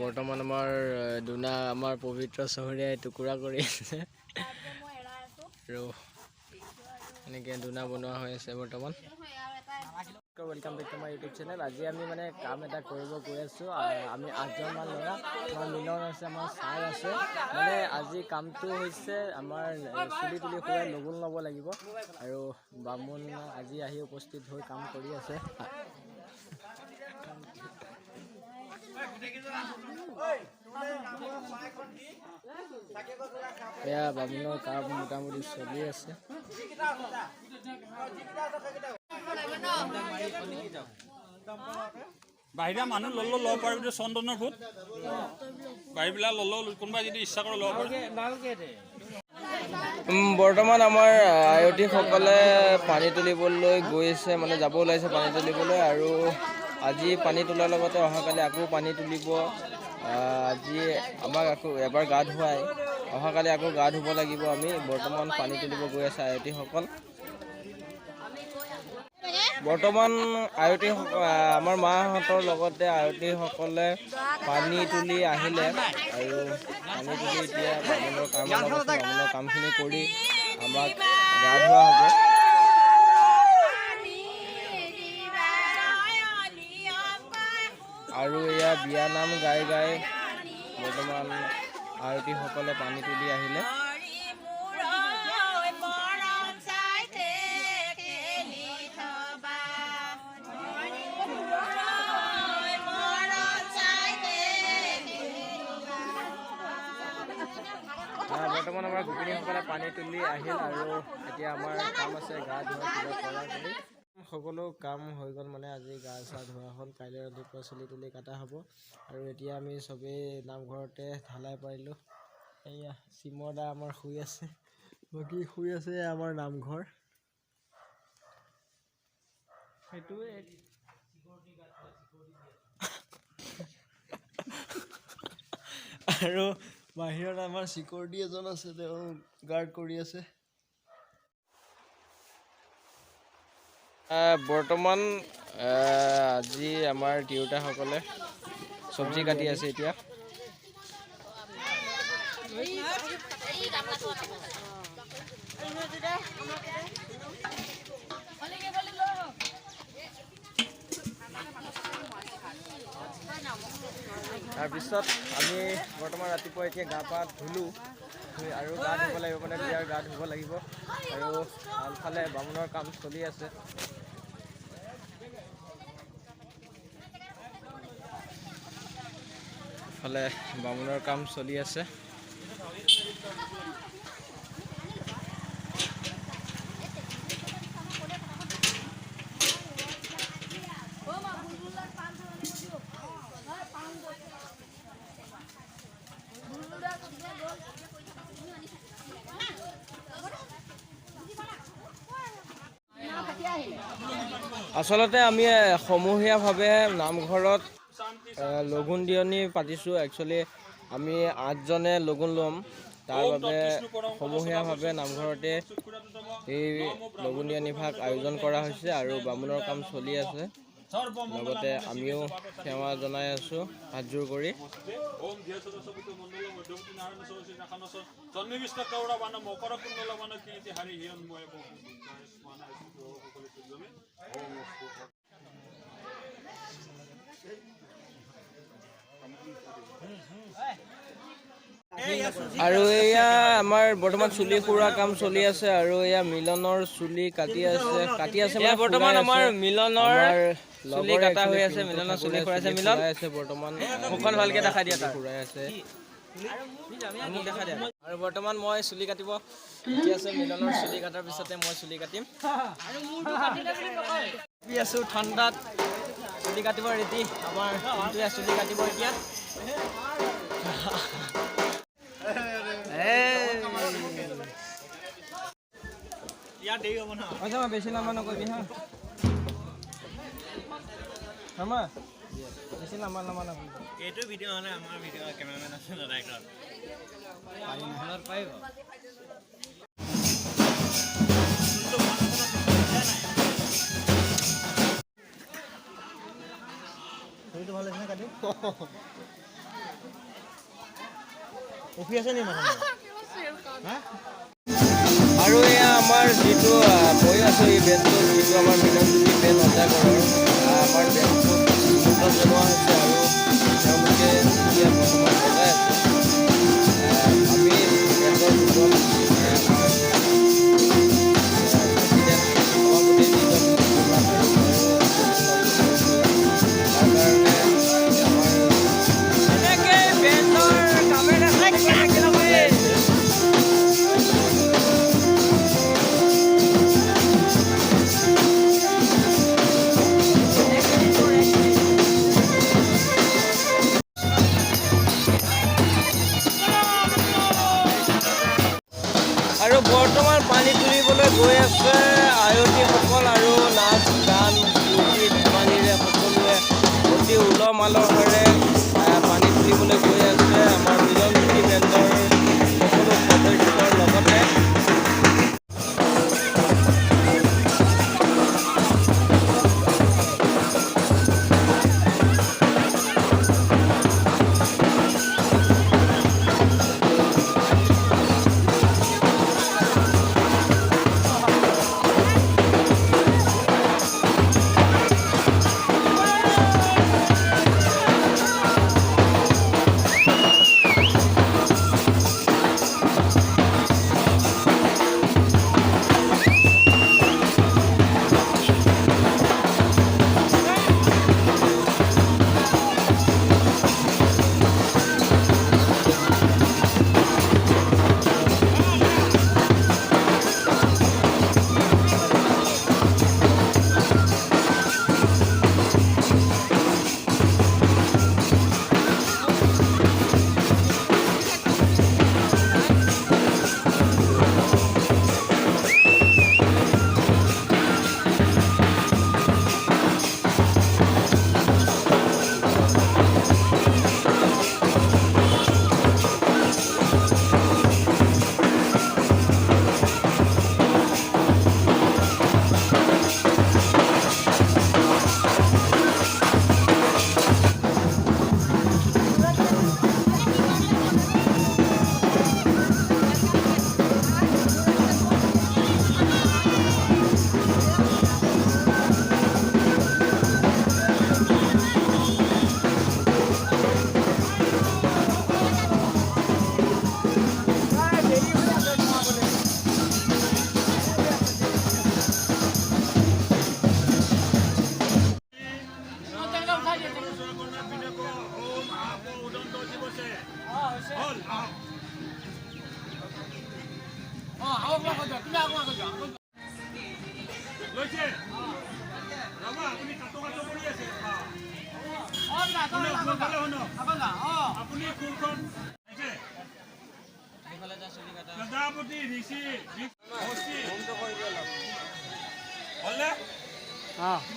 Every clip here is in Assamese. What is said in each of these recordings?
বৰ্তমান আমাৰ দুনা আমাৰ পবিত্ৰ চহৰীয়াই টুকুৰা কৰি আছে আৰু এনেকৈ দুনা বনোৱা হৈ আছে বৰ্তমান। Welcome back to my YouTube channel. আজি আমি মানে কাম এটা কৰিব গৈ আছোঁ। আমি 8জনমান ল'ৰা, আমাৰ মিলন আছে, আমাৰ ছাৰ আছে। মানে আজি কামটো হৈছে আমাৰ চুলি তুলি খুৱাই লগুণ ল'ব লাগিব আৰু বামুণ আজি আহি উপস্থিত হৈ কাম কৰি আছে। এয়া বামুণৰ কাম মোটামুটি চলি আছে। বাহিৰা মানুহ ল'লেও ল'ব পাৰিব, চন্দনৰ ফুট বাহিৰবিলাক ল'লেও কোনোবাই যদি ইচ্ছা কৰে ল'ব পাৰে। বৰ্তমান আমাৰ আয়তীসকলে পানী তুলিবলৈ গৈছে, মানে যাব ওলাইছে পানী তুলিবলৈ। আৰু আজি পানী তোলাৰ লগতে অহাকালি আকৌ পানী তুলিব। আজি আমাক আকৌ এবাৰ গা ধুৱাই, অহাকালি আকৌ গা ধুব লাগিব আমি। বৰ্তমান পানী তুলিব গৈ আছে আয়তীসকল। বৰ্তমান আমাৰ মাহঁতৰ লগতে আয়তীসকলে পানী তুলি আহিলে আৰু পানী তুলি এতিয়া বামুণৰ কাম অলপ আছে, বামুণৰ কামখিনি কৰি আমাক গা ধোৱা হ'ব। আৰু এয়া বিয়া নাম গাই গাই বৰ্তমান আয়তীসকলে পানী তুলি আহিলে। বৰ্তমান আমাৰ গোপিনীসকলে পানী তুলি আহিল আৰু এতিয়া আমাৰ কাম আছে গা ধোৱা কিবা কৰা কৰি। সকলো কাম হৈ গ'ল, মানে আজি গা চা ধোৱা হ'ল, কাইলৈ ৰাতিপুৱা চুলি তুলি কটা হ'ব। আৰু এতিয়া আমি চবেই নামঘৰতে ঢালাই পাৰিলোঁ। এয়া চিমৰ দা আমাৰ শুই আছে, বাকী শুই আছে আমাৰ নামঘৰ। সেইটোৱে আৰু বাহিৰত আমাৰ চিকিউৰিটি এজন আছে, তেওঁ গাৰ্ড কৰি আছে। বৰ্তমান আজি আমাৰ তিৰোতাসকলে চব্জি কাটি আছে এতিয়া। তাৰপিছত আমি বৰ্তমান ৰাতিপুৱা এতিয়া গা পা ধুলোঁ আৰু গা ধুব লাগিব, মানে বিয়াৰ গা ধুব লাগিব। আৰু আনফালে বামুণৰ কাম চলি আছে। ফালে বামুণৰ কাম চলি আছে। আচলতে আমি সমূহীয়াভাৱে নামঘৰত লগুণ দিয়নি পাতিছোঁ। একচুৱেলি আমি 8জনে লগুণ ল'ম, তাৰ বাবে সমূহীয়াভাৱে নামঘৰতে এই লগুণ দিয়নি ভাগ আয়োজন কৰা হৈছে আৰু বামুণৰ কাম চলি আছে। লগতে আমিও সেৱা জনাই আছোঁ হাতযোৰ কৰি। আৰু এয়া আমাৰ বৰ্তমান চুলি খুৰা কাম চলি আছে আৰু এয়া মিলনৰ চুলি কাটি আছে মানে বৰ্তমান আমাৰ মিলনৰ চুলি কাটা হৈ আছে, মিলনৰ চুলি খুৰাইছে। মিলন আছে বৰ্তমান, মুখখন ভালকে দেখাই দিয়া, খুৰাই আছে আৰু বৰ্তমান মই চুলি কাটিব আছে। মিলনৰ চুলি কাটাৰ পিছতে মই চুলি কাটিম। আছো ঠাণ্ডাত চুলি কাটিব ৰেডি, আমাৰ চুলি কাটিব এতিয়া। বেছি লম্বা নকৰিবি হা, বেছি লম্বা নকৰিবি। এইটো ভিডিঅ' হ'লে আমাৰ ভিডিঅ' কেমেৰামেন আছে ডাইৰেক্টৰ পাৰিব। ভালে উফি আছে নি মানুহ আৰু এয়া আমাৰ যিটো বহি আছোঁ এই বেঞ্চটো যিটো আমাৰ মিলনজ্যোতি বেন অধ্যাকৰৰ আমাৰ বেঞ্চটোত নিমন্ত্ৰণ জনোৱা হৈছে আৰু তেওঁলোকে এতিয়া বৰ্তমান বজাই আছে আমি বেঞ্চৰ ভিতৰত সভাপতি যিজন তাৰ কাৰণে আমাৰ এনেকৈ বেঞ্চৰ কামে আৰু বৰ্তমান পানী তুলিবলৈ গৈ আছে আয়তীসকল আৰু নাচ গান ফূৰ্তি ধেমালিৰে সকলোৱে অতি উলহ মালহেৰে পানী তুলিবলৈ গৈ আছে আমাৰ মিলনজ্যোতি বেণ্ডৰ সকলো সদস্যৰ লগতে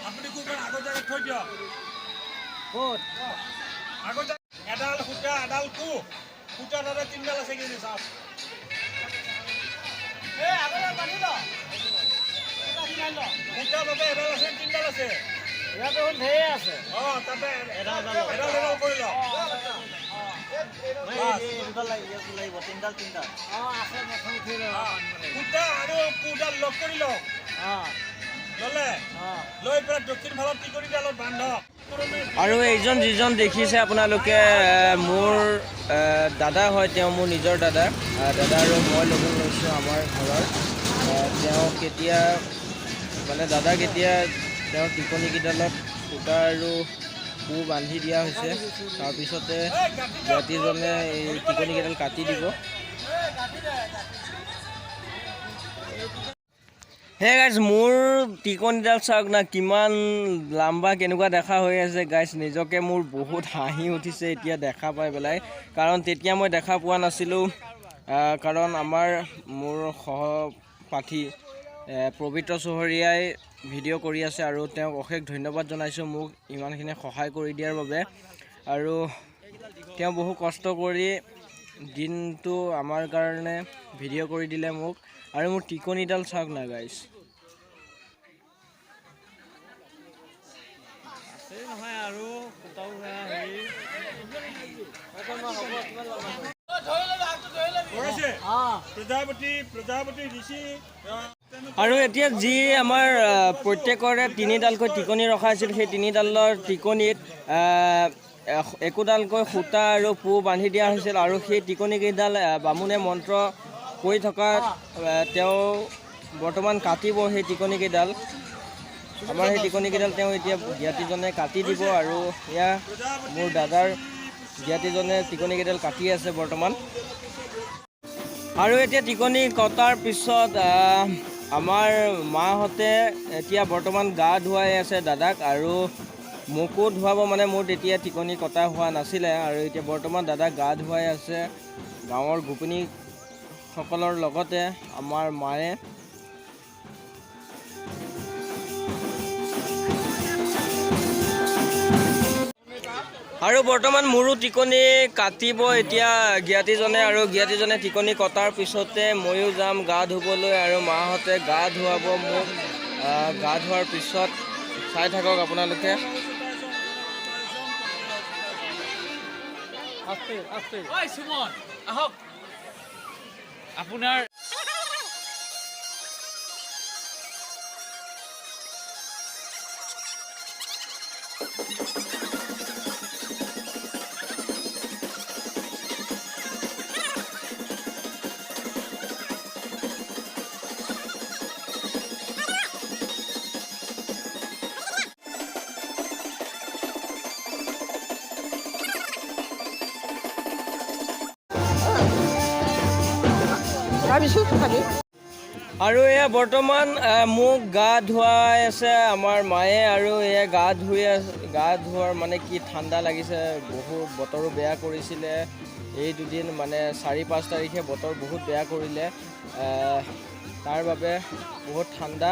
আপুনি কোনখন আগত জেগাত থৈ দিয়ক ক'ত আগত এডাল সূতা এডাল সূতা তাতে তিনিডাল আছে কিন্তু চাওক সূতা তাতে এডাল আছে তিনিডাল আছে ইয়াতে ঢেৰ আছে তাতে এডাল কৰি লওক সূতা আৰু কোডাল লগ কৰি লওক আৰু এইজন যিজন দেখিছে আপোনালোকে মোৰ দাদা হয় তেওঁ মোৰ নিজৰ দাদা আৰু মই ল'ব লৈছোঁ আমাৰ ঘৰৰ তেওঁ কেতিয়া মানে দাদা কেতিয়া তেওঁৰ টিকনিকেইডালত সূতা আৰু কো বান্ধি দিয়া হৈছে তাৰপিছতে জাতিজনে এই টিকনিকেইডাল কাটি দিব হে গাইজ মোৰ টিকনিডাল চাওক না কিমান লাম্বা কেনেকুৱা দেখা হৈ আছে গাইজ নিজকে মোৰ বহুত হাঁহি উঠিছে এতিয়া দেখা পাই পেলাই কাৰণ তেতিয়া মই দেখা পোৱা নাছিলোঁ কাৰণ মোৰ সহপাঠী পবিত্ৰ চহৰীয়াই ভিডিঅ' কৰি আছে আৰু তেওঁক অশেষ ধন্যবাদ জনাইছোঁ মোক ইমানখিনি সহায় কৰি দিয়াৰ বাবে আৰু তেওঁ বহু কষ্ট কৰি দিনটো আমাৰ কাৰণে ভিডিঅ' কৰি দিলে মোক আৰু মোৰ টিকনিডাল চাওক না গাইজ নহয় আৰু প্ৰজাপতি ঋষি আৰু এতিয়া যি আমাৰ প্ৰত্যেকৰে তিনিডালকৈ টিকনি ৰখা আছিল সেই তিনিডালৰ টিকনিত একোডালকৈ সূতা আৰু পু বান্ধি দিয়া হৈছিল আৰু সেই টিকনিকেইডাল বামুণে মন্ত্ৰ কৈ থকা তেওঁ বৰ্তমান কাটিব সেই টিকনিকেইডাল আমাৰ সেই টিকনিকেইডাল তেওঁ এতিয়া জ্ঞাতিজনে কাটি দিব আৰু এয়া মোৰ দাদাৰ জ্ঞাতিজনে টিকনিকেইডাল কাটি আছে বৰ্তমান আৰু এতিয়া টিকনি কটাৰ পিছত আমাৰ মাহঁতে এতিয়া বৰ্তমান গা ধুৱাই আছে দাদাক আৰু মোকো ধুৱাব মানে মোৰ তেতিয়া টিকনি কটা হোৱা নাছিলে আৰু এতিয়া বৰ্তমান দাদাক গা ধুৱাই আছে গাঁৱৰ গোপিনীসকলৰ লগতে আমাৰ মায়ে আৰু বৰ্তমান মোৰো টিকনি কাটিব এতিয়া জ্ঞাতিজনে আৰু জ্ঞাতিজনে টিকনি কটাৰ পিছতে ময়ো যাম গা ধুবলৈ আৰু মাহঁতে গা ধুৱাব মোক গা ধোৱাৰ পিছত চাই থাকক আপোনালোকে আপোনাৰ আৰু এয়া বৰ্তমান মোক গা ধুৱাই আছে আমাৰ মায়ে আৰু এয়া গা ধোৱাৰ মানে কি ঠাণ্ডা লাগিছে বহুত বতৰো বেয়া কৰিছিলে এই দুদিন মানে 4-5 তাৰিখে বতৰ বহুত বেয়া কৰিলে তাৰ বাবে বহুত ঠাণ্ডা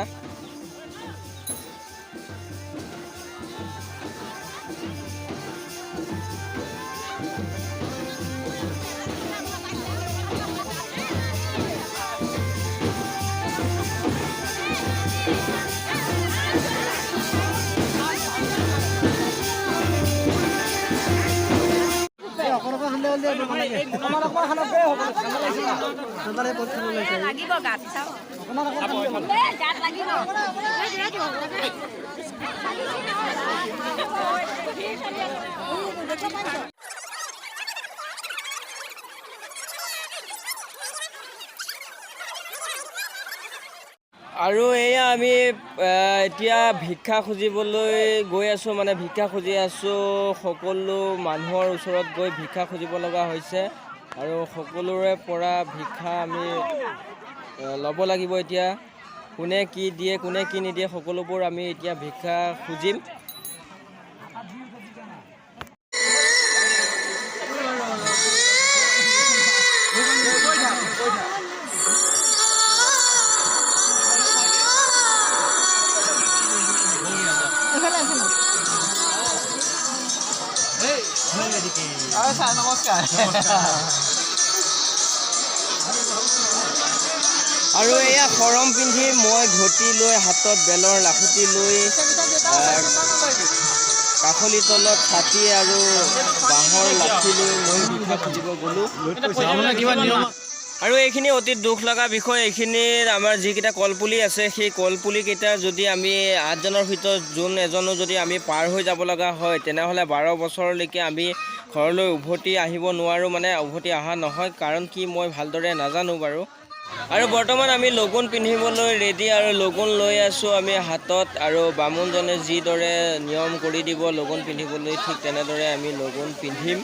লাগিব গাত চাও গাত লাগিব আৰু এয়া আমি এতিয়া ভিক্ষা খুজিবলৈ গৈ আছোঁ মানে ভিক্ষা খুজি আছোঁ সকলো মানুহৰ ওচৰত গৈ ভিক্ষা খুজিব লগা হৈছে আৰু সকলোৰে পৰা ভিক্ষা আমি ল'ব লাগিব এতিয়া কোনে কি দিয়ে কোনে কি নিদিয়ে সকলোবোৰ আমি এতিয়া ভিক্ষা খুজিম আৰু এয়া শৰম পিন্ধি মই ঘটি লৈ হাতত বেলৰ লাখুটি লৈ কাষলি তলত ছাতি আৰু বাঁহৰ লাঠি লৈ মই ভিক্ষা খুজিব গ'লোঁ আৰু এইখিনি অতি দুখ লগা বিষয় এইখিনিৰ আমাৰ যিকেইটা কলপুলি আছে সেই কলপুলিকেইটা যদি আমি 8জনৰ ভিতৰত যোন এজনো যদি আমি পাৰ হৈ যাব লগা হয় তেনেহ'লে 12 বছৰলৈকে আমি ঘৰলৈ উভতি আহিব নোৱাৰোঁ মানে উভতি অহা নহয় কাৰণ কি মই ভালদৰে নাজানো বাৰু আৰু বৰ্তমান আমি লগুণ পিন্ধিবলৈ ৰেডি আৰু লগুণ লৈ আছোঁ আমি হাতত আৰু বামুণজনে যিদৰে নিয়ম কৰি দিব লগুণ পিন্ধিবলৈ ঠিক তেনেদৰে আমি লগুণ পিন্ধিম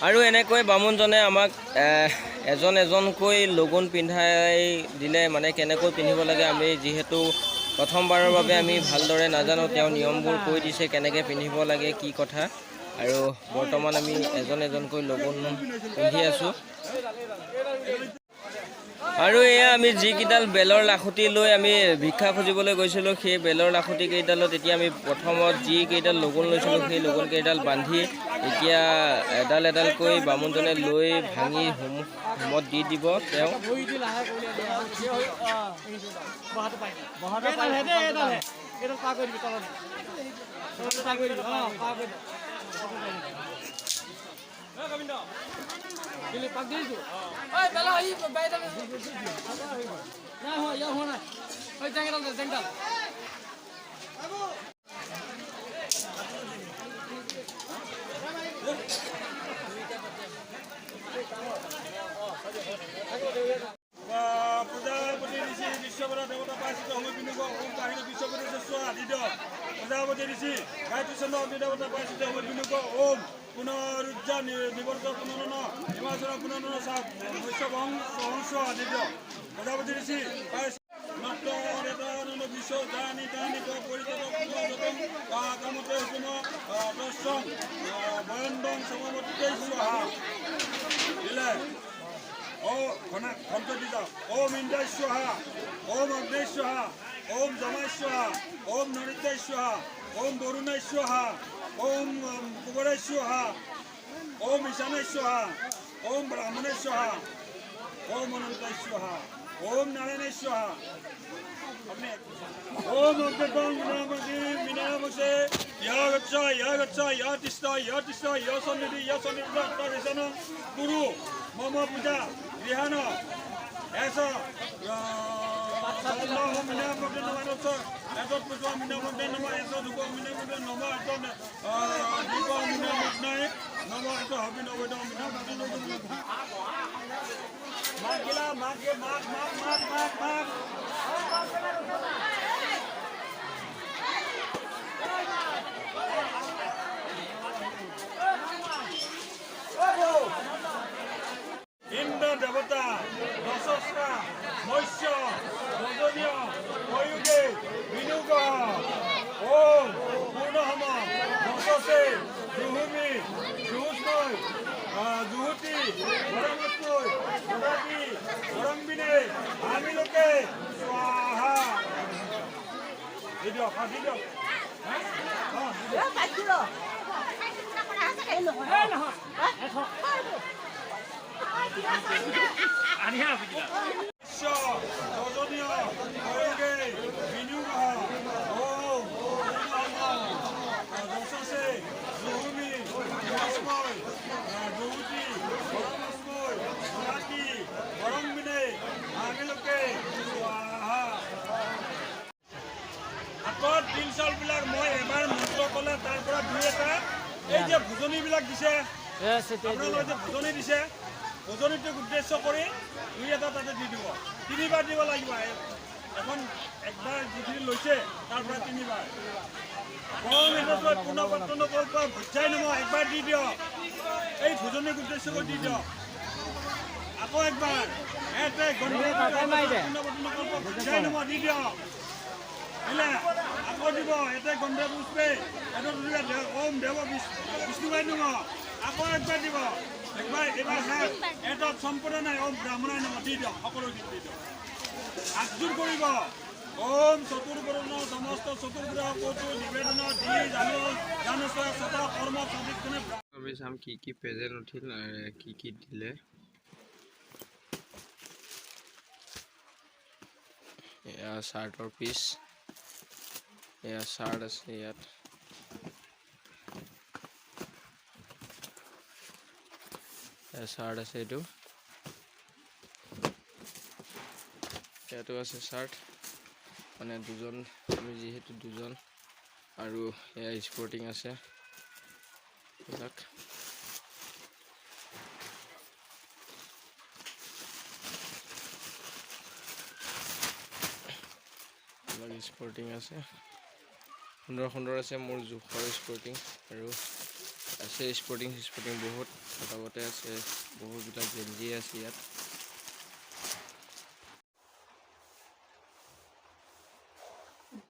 আৰু এনেকৈ বামুণজনে আমাক এজন এজনকৈ লগুণ পিন্ধাই দিলে মানে কেনেকৈ পিন্ধিব লাগে আমি যিহেতু প্ৰথমবাৰৰ বাবে আমি ভালদৰে নাজানো তেওঁ নিয়মবোৰ কৈ দিছে কেনেকৈ পিন্ধিব লাগে কি কথা আৰু বৰ্তমান আমি এজন এজনকৈ লগুণ পিন্ধি আছোঁ আৰু এয়া আমি যিকেইডাল বেলৰ লাখুটি লৈ আমি ভিক্ষা খুজিবলৈ গৈছিলোঁ সেই বেলৰ লাখুটি কেইডালত এতিয়া আমি প্ৰথমত যিকেইডাল লগুণ লৈছিলোঁ সেই লগুণ কেইডাল বান্ধি এতিয়া এডাল এডালকৈ বামুণজনে লৈ ভাঙি হোমত দি দিব তেওঁ প্ৰজাপতি ঋষি বিশ্বপৰা দেৱতা পাইছিত সময় বিনুগ ওম কাহিনী বিশ্বপতি চোৱা আদিত্য প্ৰজাপতি ঋষি গায়ত্ৰী চন্দ্ৰ অগ্নি দেৱতা পাইছিত সময় বিনুগ ওম পুনৰুজ্জা নিবৰ্ত পুনৰন হিমাচল পুনৰন চাপ শস্য বংশ আদিত্য প্ৰজাপতি ঋষি পাইছে নট্ট বিশ্ব দানি দানি পৰিতম কামতে হুকুম দৰ্শন বয়ন্দং সমৱৰ্তী স্বাহা দিলে ঘণ্ট দি যাওক ওম ইন্দ্রায় স্বাহা ওম অগ্নেয় স্বাহা ওম যমায় স্বাহা ওম নরিদ্যায় স্বাহা ওম বরুণায় স্বাহা ওম কুবরায় স্বাহা ওম ঈশানায় স্বাহা ওম ব্রাহ্মণায় স্বাহা ওম অনন্তায় স্বাহা ওম নারায়ণায় স্বাহা ওম অগ্নিবং বিনামসে ইয়া সন্নিধি গুরু মম পূজা গৃহান এস ইন্দ্র দেবতা দশস্রা মৎস্য রজনীয় ময়ূগে বিনুগ ওম পূর্ণহম দশসে জুহুমি জুহুষ্ময় জুহুতি বরমস্ময় জুহাতি বরংবিনে আমিলোকে স্বাহা দিদিও দিদিও রজনীয় ময়ূগে বিনুগ ওম দশসে জুহুমি জুহুষ্ময় জুহুতি বরমস্ময় জুহাতি বরংবিনে আমিলোকে স্বাহা হাতত তিল চাউলবিলাক মই এবাৰ মন্ত্ৰ ক'লে তাৰ পৰা দুই এটা এই যে ভোজনীবিলাক দিছে আপোনালোকে যে ভোজনী দিছে ভোজনীটোক উদ্দেশ্য কৰি দুই এটা তাতে দি দিব তিনিবাৰ দিব লাগিব এখন একবাৰ যিখিনি লৈছে তাৰ পৰা তিনিবাৰ পূৰ্ণপত্ন ভোজাই নম একবাৰ দি দিয়ক এই ভোজনীক উদ্দেশ্য কৰি দি দিয়ক আকৌ একবাৰ ভোজাই নম দি দিয়ক আকৌ দিব এতে গন্ধ পুষ্পে ওম দেৱ বিষ্ণুবাই নম আকৌ একবাৰ দিব একবাৰ এবাৰ শেষ এটা সম্পূৰ্ণ নাই ওম ব্ৰাহ্মণাই নম দি দিয়ক সকলো দি দিয়ক আকযোগ কৰিব ওম চতুৰ্বৰ্ণ সমস্ত চতুৰ্গ্ৰহ কৌতু নিবেদন দি জানস শত কৰ্ম সদিক্ষণে আমি চাম কি প্ৰেজেণ্ট উঠিল কি দিলে এয়া চাৰ্টৰ পিচ এয়া চাৰ্ট আছে ইয়াত চাৰ্ট আছে এইটো ইয়াতো আছে চাৰ্ট মানে দুজন আমি যিহেতু দুজন আৰু এয়া স্পৰ্টিং আছে এইবিলাক স্পৰ্টিং আছে সুন্দৰ সুন্দৰ আছে মোৰ জোখৰ স্পৰ্টিং আৰু আছে স্পৰ্টিং বহুত লগতে আছে বহুতবিলাক গেঞ্জি আছে ইয়াত